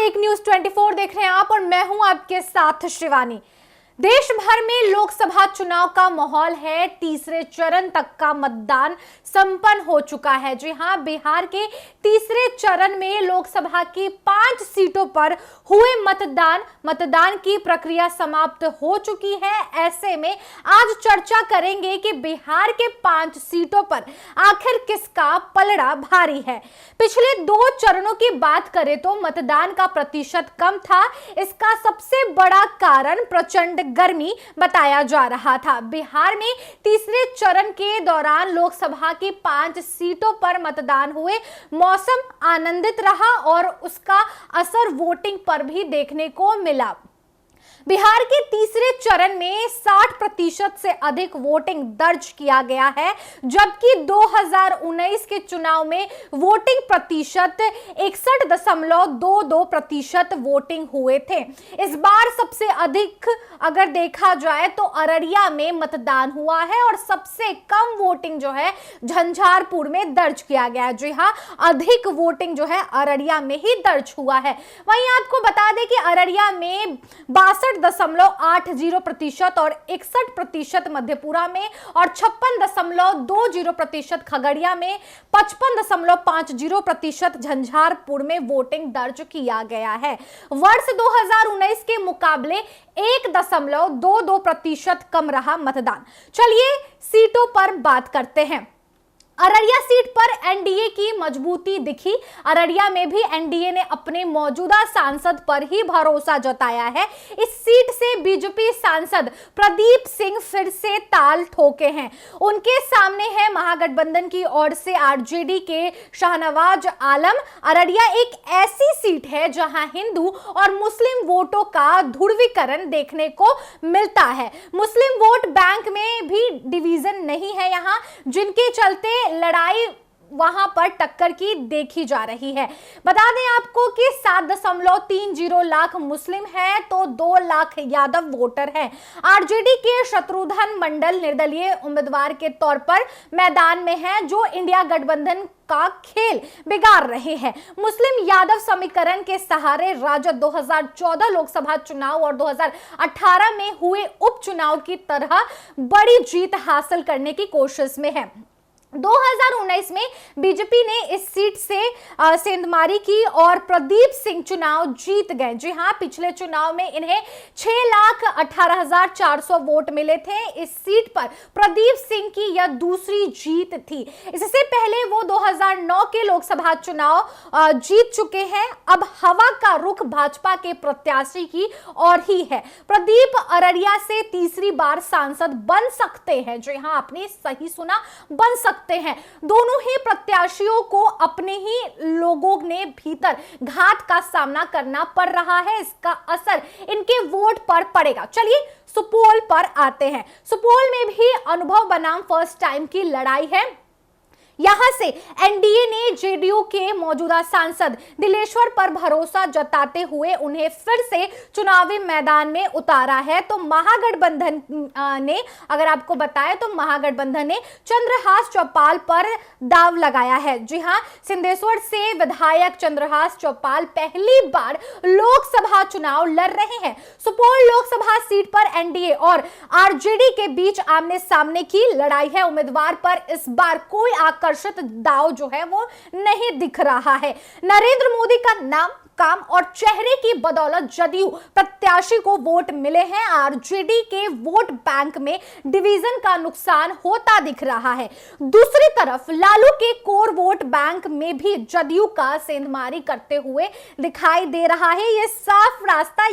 Fake news 24 देख रहे हैं आप और मैं हूं आपके साथ शिवानी। देश भर में लोकसभा चुनाव का माहौल है। तीसरे चरण तक का मतदान संपन्न हो चुका है। जी हां, बिहार के तीसरे चरण में लोकसभा की 5 सीटों पर हुए मतदान की प्रक्रिया समाप्त हो चुकी है। ऐसे में आज चर्चा करेंगे कि बिहार के 5 सीटों पर आखिर किसका पलड़ा भारी है। पिछले 2 चरणों की बात करें तो मतदान का प्रतिशत कम था। इसका सबसे बड़ा कारण प्रचंड गर्मी बताया जा रहा था। बिहार में तीसरे चरण के दौरान लोकसभा की 5 सीटों पर मतदान हुए। मौसम आनंदित रहा और उसका असर वोटिंग पर भी देखने को मिला। बिहार के तीसरे चरण में 60% से अधिक वोटिंग दर्ज किया गया है, जबकि 2019 के चुनाव में वोटिंग प्रतिशत 61.22% वोटिंग हुए थे। इस बार सबसे अधिक अगर देखा जाए तो अररिया में मतदान हुआ है और सबसे कम वोटिंग जो है झंझारपुर में दर्ज किया गया है। जी हाँ, अधिक वोटिंग जो है अररिया में ही दर्ज हुआ है। वहीं आपको बता दें कि अररिया में 62.80% और 61% मधेपुरा में और 56.20% खगड़िया में, 55.50% झंझारपुर में वोटिंग दर्ज किया गया है। वर्ष 2019 के मुकाबले 1.22% कम रहा मतदान। चलिए सीटों पर बात करते हैं। अररिया सीट पर एनडीए की मजबूती दिखी। अररिया में भी एनडीए ने अपने मौजूदा सांसद पर ही भरोसा जताया है। इस सीट से बीजेपी सांसद प्रदीप सिंह फिर से ताल ठोके हैं। उनके सामने है महागठबंधन की ओर से आरजेडी के शाहनवाज आलम। अररिया एक ऐसी सीट है जहां हिंदू और मुस्लिम वोटों का ध्रुवीकरण देखने को मिलता है। मुस्लिम वोट बैंक में भी डिवीजन नहीं है यहां, जिनके चलते लड़ाई वहां पर टक्कर की देखी जा रही है। बता दें आपको कि 7.30 लाख मुस्लिम है तो 2 लाख यादव वोटर हैं। आरजेडी के शत्रुघ्न मंडल निर्दलीय उम्मीदवार के तौर पर मैदान में हैं, जो इंडिया गठबंधन का खेल बिगाड़ रहे हैं। मुस्लिम यादव समीकरण के सहारे राजद 2014 लोकसभा चुनाव और 2018 में हुए उपचुनाव की तरह बड़ी जीत हासिल करने की कोशिश में है। 2019 में बीजेपी ने इस सीट से सेंधमारी की और प्रदीप सिंह चुनाव जीत गए। जी हां, पिछले चुनाव में इन्हें 6,18,400 वोट मिले थे। इस सीट पर प्रदीप सिंह की यह दूसरी जीत थी। इससे पहले वो 2009 के लोकसभा चुनाव जीत चुके हैं। अब हवा का रुख भाजपा के प्रत्याशी की ओर ही है। प्रदीप अररिया से तीसरी बार सांसद बन सकते हैं। जी हां, आपने सही सुना, बन सकते हैं। दोनों ही प्रत्याशियों को अपने ही लोगों ने भीतर घात का सामना करना पड़ रहा है। इसका असर इनके वोट पर पड़ेगा। चलिए सुपौल पर आते हैं। सुपौल में भी अनुभव बनाम फर्स्ट टाइम की लड़ाई है। यहां से एनडीए ने जेडीयू के मौजूदा सांसद दिलेश्वर पर भरोसा जताते हुए उन्हें फिर से चुनावी मैदान में उतारा है। तो महागठबंधन ने, अगर आपको बताएं तो महागठबंधन ने चंद्रहास चौपाल पर दाव लगाया है। जी हां, सिंहेश्वर से विधायक चंद्रहास चौपाल पहली बार लोकसभा चुनाव लड़ रहे हैं। सुपौल लोकसभा सीट पर एनडीए और आरजेडी के बीच आमने सामने की लड़ाई है। उम्मीदवार पर इस बार कोई आकर्षित दाव जो है वो नहीं दिख रहा है। नरेंद्र मोदी का नाम, काम और चेहरे की बदौलत जदयू प्रत्याशी को वोट मिले हैं। आरजेडी के वोट बैंक में डिवीजन का नुकसान होता दिख रहा है। दूसरी तरफ लालू के कोर वोट बैंक में भी जदयू का सेंधमारी करते हुए दिखाई दे रहा है। यह साफ रास्ता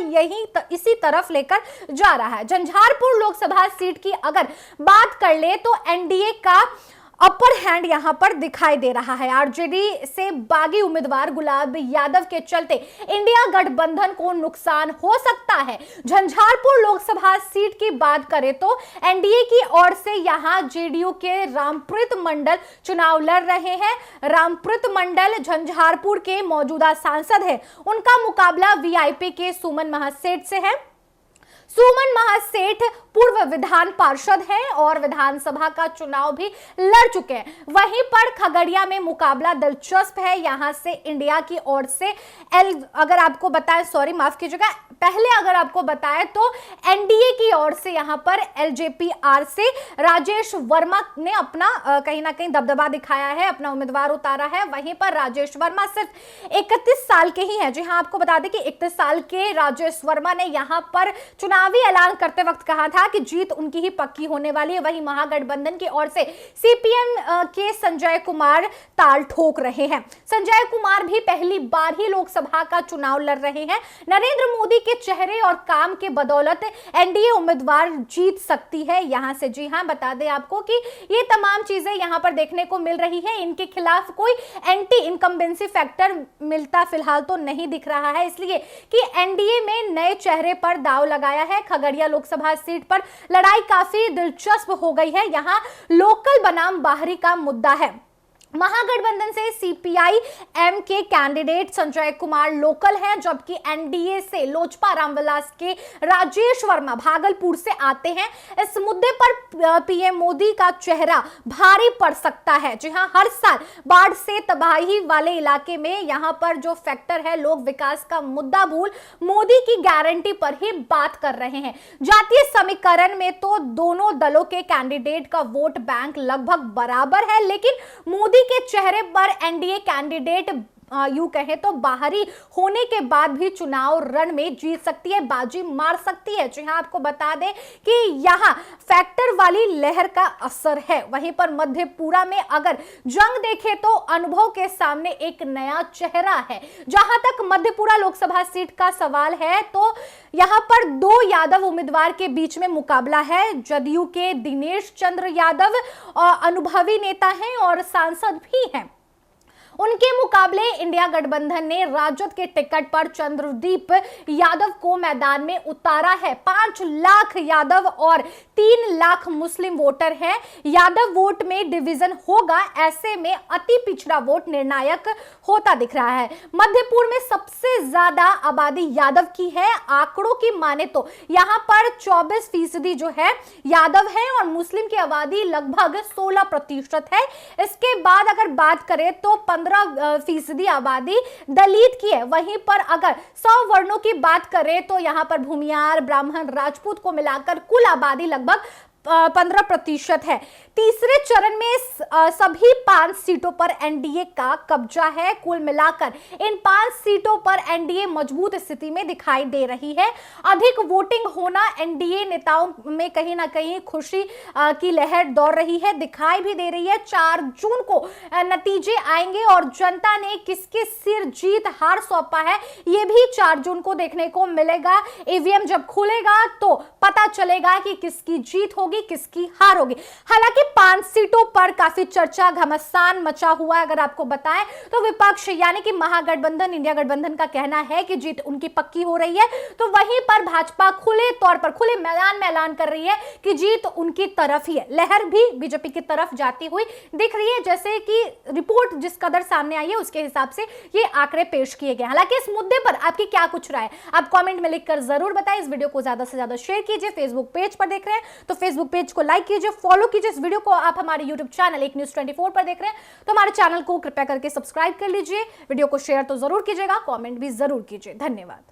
इसी तरफ लेकर जा रहा है। झंझारपुर लोकसभा सीट की अगर बात कर ले तो एनडीए का अपर हैंड यहां पर दिखाई दे रहा है। आरजेडी से बागी उम्मीदवार गुलाब यादव के चलते इंडिया गठबंधन को नुकसान हो सकता है। झंझारपुर लोकसभा सीट की बात करें तो एनडीए की ओर से यहां जेडीयू के रामप्रीत मंडल चुनाव लड़ रहे हैं। रामप्रीत मंडल झंझारपुर के मौजूदा सांसद है। उनका मुकाबला वीआईपी के सुमन महासेठ से है। सुमन महासेठ पूर्व विधान पार्षद हैं और विधानसभा का चुनाव भी लड़ चुके हैं। वहीं पर खगड़िया में मुकाबला दिलचस्प है। यहां से इंडिया की ओर से अगर आपको बताएं, सॉरी माफ कीजिएगा, पहले अगर आपको बताएं तो एनडीए की ओर से यहां पर एलजेपीआर से राजेश वर्मा ने अपना कहीं ना कहीं दबदबा दिखाया है, अपना उम्मीदवार उतारा है। वहीं पर राजेश वर्मा सिर्फ 31 साल के ही हैं। जी हां, आपको बता दें कि 31 साल के राजेश वर्मा ने यहां पर चुनावी ऐलान करते वक्त कहा था कि जीत उनकी ही पक्की होने वाली है। वहीं महागठबंधन की ओर से सीपीएम के संजय कुमार ताल ठोक रहे हैं। संजय कुमार भी पहली बार ही लोकसभा का चुनाव लड़ रहे हैं। नरेंद्र मोदी के चेहरे और काम के बदौलत एनडीए उम्मीदवार जीत सकती है यहां से। जी हां, बता दें आपको कि ये तमाम चीजें यहां पर देखने को मिल रही है। इनके खिलाफ कोई एंटी इनकम्बेंसी फैक्टर मिलता फिलहाल तो नहीं दिख रहा है, इसलिए कि एनडीए में नए चेहरे पर दांव लगाया है। खगड़िया लोकसभा सीट पर लड़ाई काफी दिलचस्प हो गई है। यहां लोकल बनाम बाहरी का मुद्दा है। महागठबंधन से सीपीआई एम के कैंडिडेट संजय कुमार लोकल हैं, जबकि एनडीए से लोजपा रामविलास के राजेश वर्मा भागलपुर से आते हैं। इस मुद्दे पर पीएम मोदी का चेहरा भारी पड़ सकता है। जी हां, हर साल बाढ़ से तबाही वाले इलाके में यहां पर जो फैक्टर है, लोग विकास का मुद्दा भूल मोदी की गारंटी पर ही बात कर रहे हैं। जातीय समीकरण में तो दोनों दलों के कैंडिडेट का वोट बैंक लगभग बराबर है, लेकिन मोदी के चेहरे पर एनडीए कैंडिडेट यूं कहें तो बाहरी होने के बाद भी चुनाव रण में जीत सकती है, बाजी मार सकती है। जी हां, आपको बता दें कि यहां फैक्टर वाली लहर का असर है। वहीं पर मधेपुरा में अगर जंग देखें तो अनुभव के सामने एक नया चेहरा है। जहां तक मधेपुरा लोकसभा सीट का सवाल है तो यहां पर दो यादव उम्मीदवार के बीच में मुकाबला है। जदयू के दिनेश चंद्र यादव अनुभवी नेता हैं और सांसद भी हैं। उनके मुकाबले इंडिया गठबंधन ने राजद के टिकट पर चंद्रदीप यादव को मैदान में उतारा है। 5 लाख यादव और 3 लाख मुस्लिम वोटर हैं। यादव वोट में डिवीजन होगा, ऐसे में अति पिछड़ा वोट निर्णायक होता दिख रहा है। मध्यपुर में सबसे ज्यादा आबादी यादव की है। आंकड़ों की माने तो यहां पर 24% जो है यादव है और मुस्लिम की आबादी लगभग 16% है। इसके बाद अगर बात करें तो 15% आबादी दलित की है। वहीं पर अगर 100 वर्णों की बात करें तो यहां पर भूमियार, ब्राह्मण, राजपूत को मिलाकर कुल आबादी लगभग 15% है। तीसरे चरण में सभी 5 सीटों पर एनडीए का कब्जा है। कुल मिलाकर इन 5 सीटों पर एनडीए मजबूत स्थिति में दिखाई दे रही है। अधिक वोटिंग होना एनडीए नेताओं में कहीं ना कहीं खुशी की लहर दौड़ रही है, दिखाई भी दे रही है। 4 जून को नतीजे आएंगे और जनता ने किसके सिर जीत हार सौंपा है यह भी 4 जून को देखने को मिलेगा। ईवीएम जब खुलेगा तो पता चलेगा कि किसकी जीत होगी, किसकी हार होगी। हालांकि 5 सीटों पर काफी चर्चा, घमासान मचा हुआ है। अगर आपको बताएं तो विपक्ष यानी कि महागठबंधन, इंडिया गठबंधन का कहना है कि जीत उनकी पक्की हो रही है, तो वहीं पर भाजपा खुले तौर पर खुले मैदान में ऐलान कर रही है कि जीत उनकी तरफ ही है। लहर भी बीजेपी की तरफ जाती हुई दिख रही है। जैसे कि रिपोर्ट जिस कदर सामने आई है उसके हिसाब से ये आंकड़े पेश किए गए। हालांकि इस मुद्दे पर आपकी क्या कुछ राय, आप कमेंट में लिखकर जरूर बताएं। इस वीडियो को ज्यादा से ज्यादा शेयर कीजिए। फेसबुक पेज पर देख रहे हैं तो फेसबुक पेज को लाइक कीजिए, फॉलो कीजिए। इस वीडियो को आप हमारे यूट्यूब चैनल एक न्यूज़ 24 पर देख रहे हैं तो हमारे चैनल को कृपया करके सब्सक्राइब कर लीजिए। वीडियो को शेयर तो जरूर कीजिएगा, कमेंट भी जरूर कीजिए। धन्यवाद।